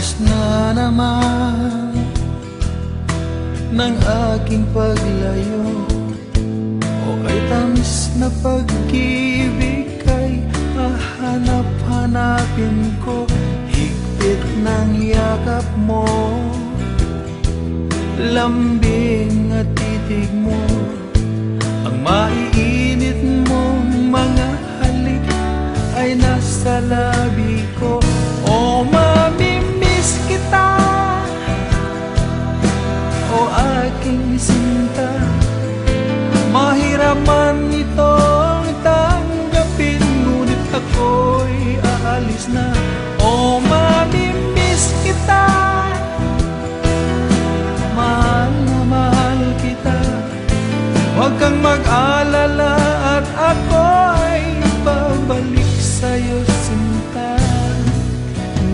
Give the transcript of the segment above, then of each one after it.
Wakas na naman ng aking paglayo, o ay tamis na pag-ibig kay hahanap-hanapin ko. Higpit ng yakap mo, lambing at titig mo, ang maiinit mong mga halik ay nasa labi ko. O mamimiss kita, o aking sinta, mahirap man itong tanggapin, ngunit ako'y aalis na. O mamimiss kita, mahal na mahal kita, huwag kang mag-alala at ako ay babalik sa'yo, sinta.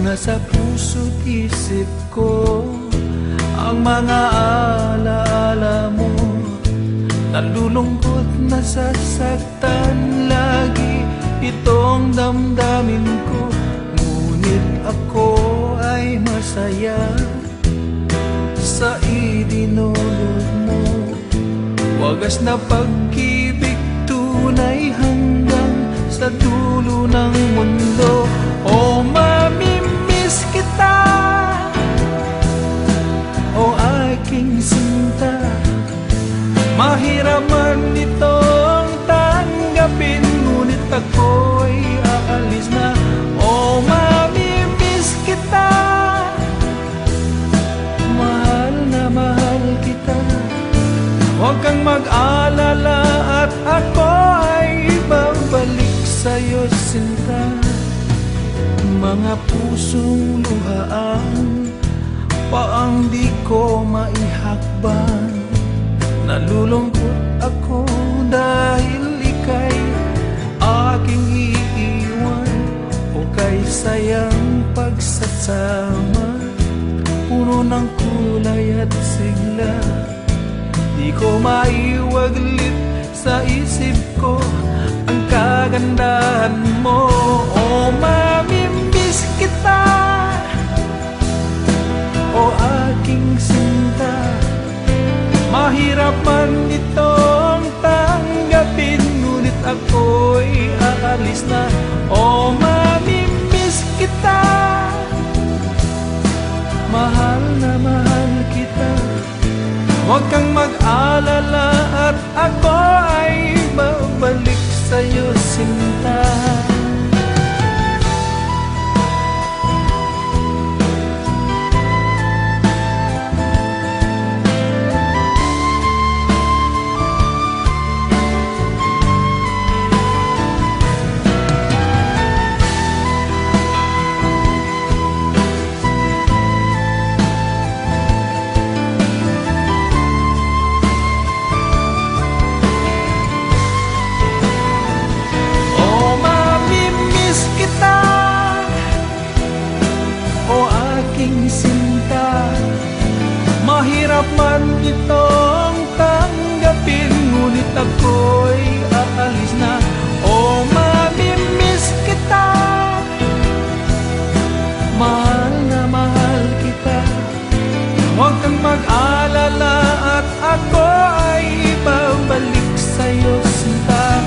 Nasa puso't isip ko ang mga alaala mo, nalulungkot, nasasaktan lagi itong damdamin ko. Ngunit ako ay masaya sa idinulot mo, wagas na pag-ibig, tunay hanggang sa dulo ng mundo. O mamimiss kita, o aking sinta, mahirap man itong tanggapin, ngunit ako'y aalis na. O mamimiss kita, mahal na mahal kita, huwag kang mag-alala at ako ay babalik sa'yo, sinta. Mga pusong luhaan paang di ko maihakban, nalulungkot ako dahil ika'y aking iiwan. O kay sayang pagsasama, puno ng kulay at sigla, di ko maiwaglit sa isip ko ang kagandahan mo. O mamimiss kita, o aking sinta, mahirap man itong tanggapin, ngunit ako'y aalis na. O mamimiss kita, mahal na mahal kita, huwag kang mag-alala at ako ay babalik sa'yo, sinta. Sinta, mahirap man itong tanggapin, ngunit ako'y aalis na. O mamimiss kita, mahal na mahal kita, huwag kang mag-alala at ako ay babalik sa'yo, sinta.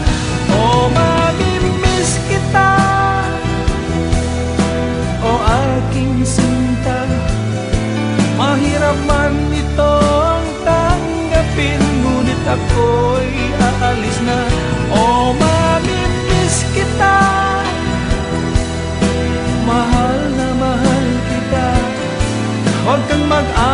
O mamimiss kita, o aking sinta, mahirap man itong tanggapin, ngunit ako'y aalis na. O mamimiss kita, mahal na mahal kita, huwag kang mag-alala